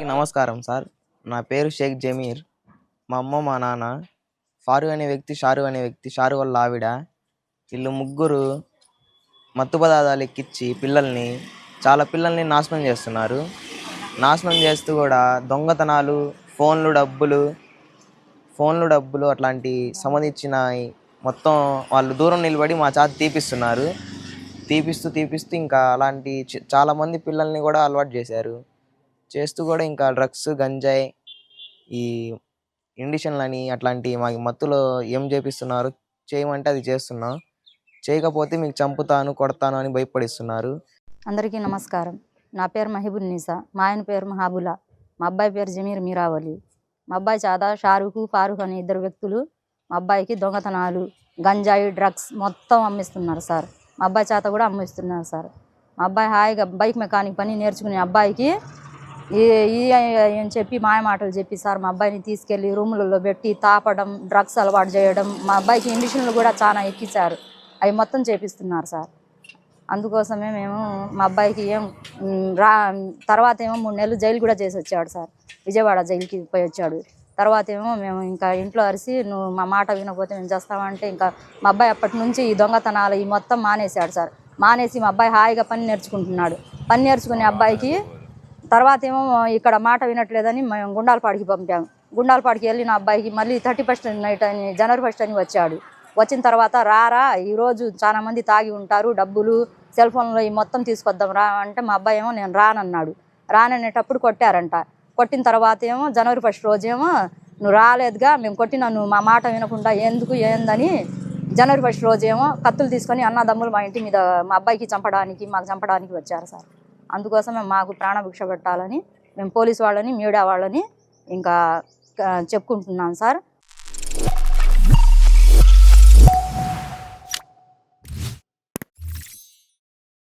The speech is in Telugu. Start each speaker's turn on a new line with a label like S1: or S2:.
S1: నమస్కారం సార్. నా పేరు షేక్ జమీర్. మా అమ్మ, మా నాన్న, ఫారూక్ అనే వ్యక్తి, షారు వాళ్ళ ఆవిడ, వీళ్ళు ముగ్గురు మత్తు పదార్థాలు ఎక్కించి చాలా పిల్లల్ని నాశనం చేస్తున్నారు. నాశనం చేస్తూ కూడా దొంగతనాలు, ఫోన్లు డబ్బులు అట్లాంటి సంబంధించిన మొత్తం వాళ్ళు దూరం నిలబడి మా చేత తీపిస్తున్నారు. తీపిస్తూ ఇంకా అలాంటి చాలామంది పిల్లల్ని కూడా అలవాటు చేస్తూ కూడా ఇంకా డ్రగ్స్, గంజాయి, ఈ ఇండిషన్లని అట్లాంటి మాకు మత్తులో ఏం చేపిస్తున్నారు, చేయమంటే అది చేస్తున్నాం, చేయకపోతే మీకు చంపుతాను, కొడతాను అని భయపడిస్తున్నారు.
S2: అందరికీ నమస్కారం. నా పేరు మహిబున్నీసా, మా ఆయన పేరు మహాబులా, మా అబ్బాయి పేరు జమీర్ మీరావలి. మా అబ్బాయి చేత షారుఖ్, ఫారూక్ అనే ఇద్దరు వ్యక్తులు మా అబ్బాయికి దొంగతనాలు, గంజాయి, డ్రగ్స్ మొత్తం అమ్మిస్తున్నారు సార్. మా అబ్బాయి చేత కూడా అమ్మిస్తున్నారు సార్. మా అబ్బాయి హాయిగా బైక్ మెకానిక్ పని నేర్చుకునే అబ్బాయికి అని చెప్పి మాయమాటలు చెప్పి సార్ మా అబ్బాయిని తీసుకెళ్ళి రూములలో పెట్టి తాపడం, డ్రగ్స్ అలవాటు చేయడం, మా అబ్బాయికి ఇండిషన్లు కూడా చాలా ఎక్కించారు. అవి మొత్తం చేపిస్తున్నారు సార్. అందుకోసమే మేము మా అబ్బాయికి తర్వాత ఏమో 3 నెలలు జైలు కూడా చేసి వచ్చాడు సార్. విజయవాడ జైలుకి పోయి వచ్చాడు. తర్వాత ఏమో మేము ఇంకా ఇంట్లో అరిసి, నువ్వు మా మాట వినకపోతే మేము చేస్తామంటే ఇంకా మా అబ్బాయి అప్పటి నుంచి ఈ దొంగతనాలు ఈ మొత్తం మానేశాడు సార్. మానేసి మా అబ్బాయి హాయిగా పని నేర్చుకుంటున్నాడు. పని నేర్చుకునే అబ్బాయికి తర్వాత ఏమో ఇక్కడ మాట వినట్లేదని మేము గుండాలపాడికి పంపాము. గుండాలపాడికి వెళ్ళి నా అబ్బాయికి మళ్ళీ 31st నైట్ అని, జనవరి 1st అని వచ్చాడు. వచ్చిన తర్వాత రారా, ఈరోజు చాలా మంది తాగి ఉంటారు, డబ్బులు, సెల్ ఫోన్లో ఈ మొత్తం తీసుకొద్దాం రా అంటే మా అబ్బాయి ఏమో నేను రానన్నాడు. రాననేటప్పుడు కొట్టారంట. కొట్టిన తర్వాత ఏమో జనవరి 1st రోజేమో నువ్వు రాలేదుగా, మేము కొట్టినా నువ్వు మా మాట వినకుండా ఏందని జనవరి 1st రోజేమో కత్తులు తీసుకొని అన్నదమ్ములు మా ఇంటి మీద మా అబ్బాయికి మాకు చంపడానికి వచ్చారు సార్. అందుకోసమే మాకు ప్రాణభిక్ష పెట్టాలని మేము పోలీసు వాళ్ళని, మీడియా వాళ్ళని ఇంకా చెప్పుకుంటున్నాం సార్.